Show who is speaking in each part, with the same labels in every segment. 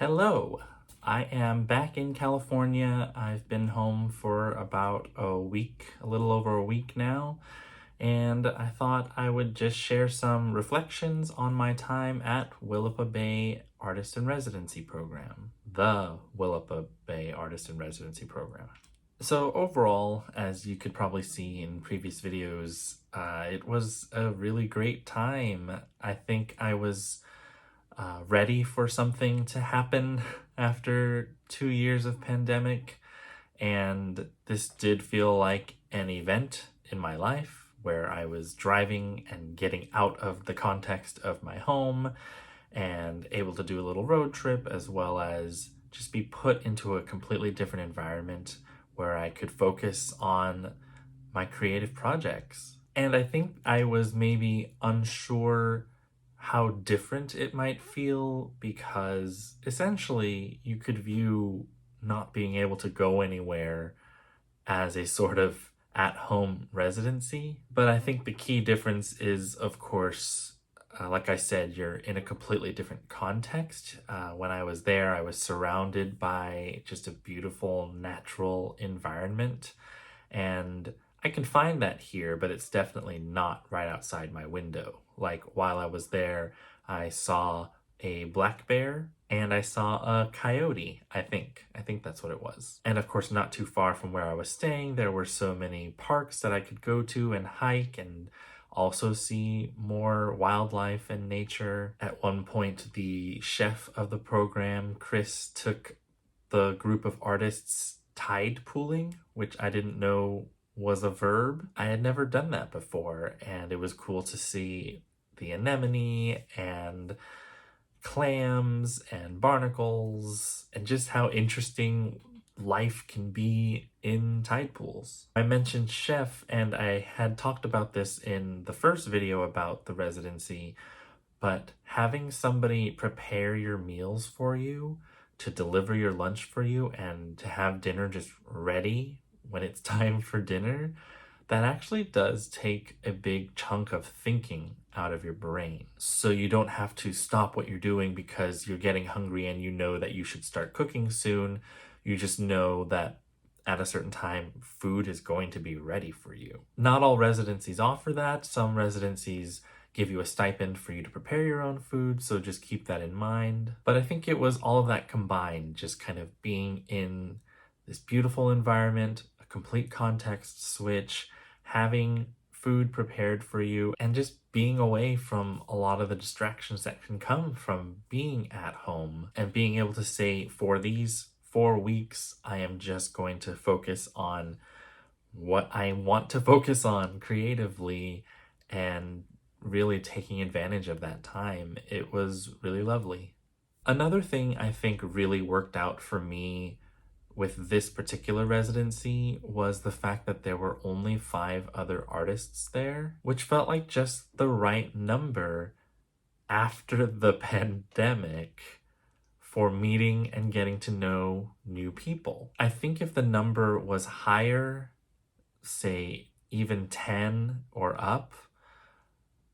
Speaker 1: Hello, I am back in California. I've been home for about a week, a little over a week now, and I thought I would just share some reflections on my time at Willapa Bay Artist in Residency Program, the Willapa Bay Artist in Residency Program. So overall, as you could probably see in previous videos, it was a really great time. I think I was ready for something to happen after 2 years of pandemic, and this did feel like an event in my life where I was driving and getting out of the context of my home and able to do a little road trip, as well as just be put into a completely different environment where I could focus on my creative projects. And I think I was maybe unsure how different it might feel, because essentially you could view not being able to go anywhere as a sort of at-home residency. But I think the key difference is, of course, like I said, you're in a completely different context. When I was there, I was surrounded by just a beautiful natural environment, and I can find that here, but it's definitely not right outside my window. Like, while I was there, I saw a black bear and I saw a coyote, I think. I think that's what it was. And of course, not too far from where I was staying, there were so many parks that I could go to and hike and also see more wildlife and nature. At one point, the chef of the program, Chris, took the group of artists tide pooling, which I didn't know was a verb. I had never done that before, and it was cool to see the anemone and clams and barnacles and just how interesting life can be in tide pools. I mentioned chef, and I had talked about this in the first video about the residency, but having somebody prepare your meals for you, to deliver your lunch for you, and to have dinner just ready when it's time for dinner, that actually does take a big chunk of thinking out of your brain. So you don't have to stop what you're doing because you're getting hungry and you know that you should start cooking soon. You just know that at a certain time, food is going to be ready for you. Not all residencies offer that. Some residencies give you a stipend for you to prepare your own food, so just keep that in mind. But I think it was all of that combined, just kind of being in this beautiful environment, a complete context switch, having food prepared for you, and just being away from a lot of the distractions that can come from being at home, and being able to say, for these 4 weeks, I am just going to focus on what I want to focus on creatively, and really taking advantage of that time. It was really lovely. Another thing I think really worked out for me with this particular residency was the fact that there were only 5 other artists there, which felt like just the right number after the pandemic for meeting and getting to know new people. I think if the number was higher, say even 10 or up,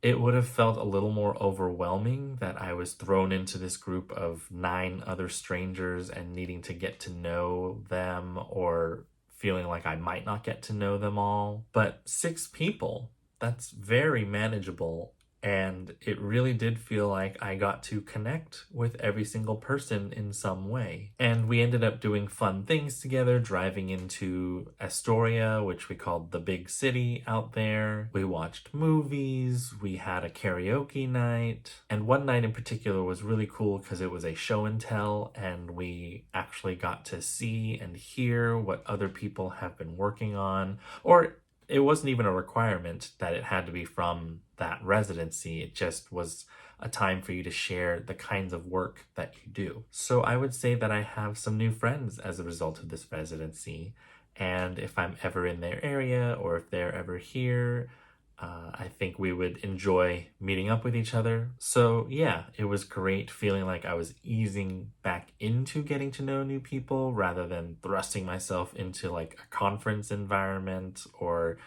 Speaker 1: it would have felt a little more overwhelming that I was thrown into this group of 9 other strangers and needing to get to know them, or feeling like I might not get to know them all. But 6 people, that's very manageable. And it really did feel like I got to connect with every single person in some way. And we ended up doing fun things together, driving into Astoria, which we called the big city out there. We watched movies, we had a karaoke night, and one night in particular was really cool because it was a show and tell, and we actually got to see and hear what other people have been working on, or it wasn't even a requirement that it had to be from that residency. It just was a time for you to share the kinds of work that you do. So I would say that I have some new friends as a result of this residency. And if I'm ever in their area, or if they're ever here, I think we would enjoy meeting up with each other. So yeah, it was great feeling like I was easing back into getting to know new people rather than thrusting myself into like a conference environment, or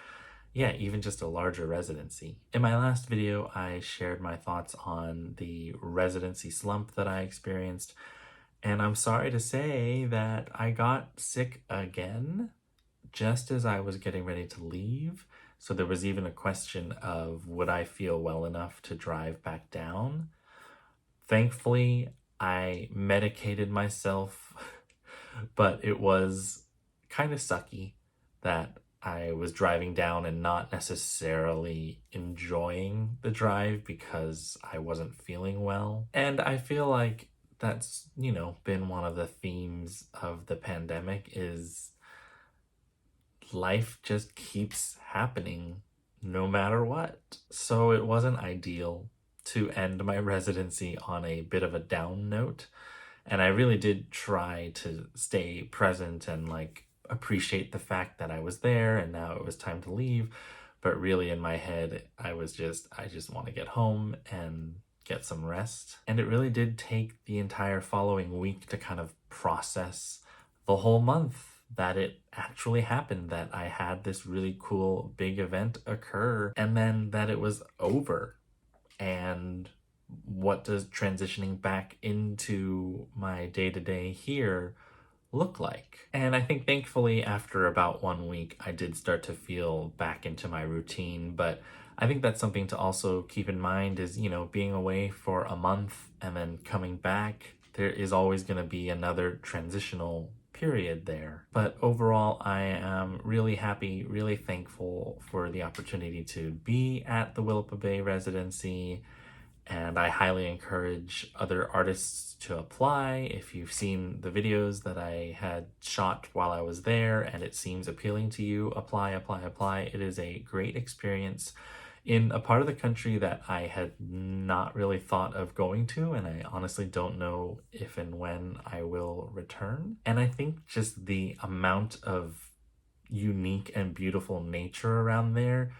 Speaker 1: yeah, even just a larger residency. In my last video, I shared my thoughts on the residency slump that I experienced, And I'm sorry to say that I got sick again just as I was getting ready to leave. So there was even a question of would I feel well enough to drive back down? Thankfully, I medicated myself, but it was kind of sucky that I was driving down and not necessarily enjoying the drive because I wasn't feeling well. And I feel like that's, been one of the themes of the pandemic is life just keeps happening no matter what. So it wasn't ideal to end my residency on a bit of a down note. And I really did try to stay present and appreciate the fact that I was there and now it was time to leave. But really in my head, I just want to get home and get some rest. And it really did take the entire following week to kind of process the whole month that it actually happened, that I had this really cool big event occur and then that it was over. And what does transitioning back into my day-to-day here look like? And I think thankfully after about 1 week, I did start to feel back into my routine. But I think that's something to also keep in mind is, being away for a month and then coming back, there is always going to be another transitional period there. But overall, I am really happy, really thankful for the opportunity to be at the Willapa Bay residency. And I highly encourage other artists to apply. If you've seen the videos that I had shot while I was there and it seems appealing to you, apply, apply, apply. It is a great experience in a part of the country that I had not really thought of going to, and I honestly don't know if and when I will return. And I think just the amount of unique and beautiful nature around there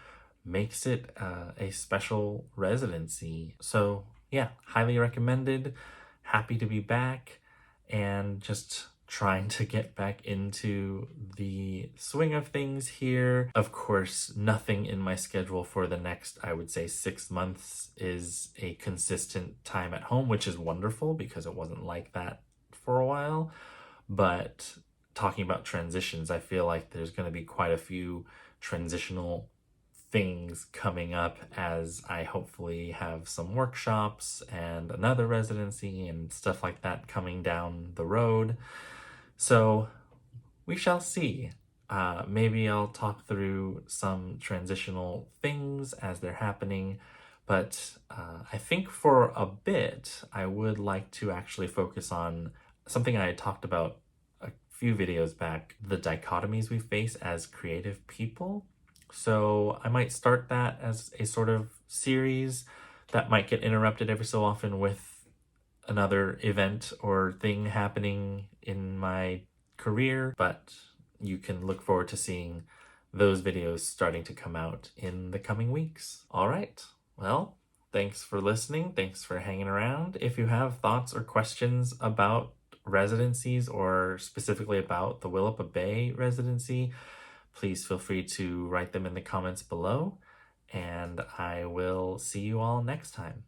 Speaker 1: makes it a special residency. So yeah, highly recommended. Happy to be back and just trying to get back into the swing of things here. Of course, nothing in my schedule for the next, I would say, 6 months is a consistent time at home, which is wonderful because it wasn't like that for a while. But talking about transitions, I feel like there's going to be quite a few transitional things coming up as I hopefully have some workshops and another residency and stuff like that coming down the road. So we shall see. Maybe I'll talk through some transitional things as they're happening, but I think for a bit, I would like to actually focus on something I had talked about a few videos back, the dichotomies we face as creative people. So I might start that as a sort of series that might get interrupted every so often with another event or thing happening in my career, but you can look forward to seeing those videos starting to come out in the coming weeks. All right, well, thanks for listening. Thanks for hanging around. If you have thoughts or questions about residencies or specifically about the Willapa Bay residency, please feel free to write them in the comments below, and I will see you all next time.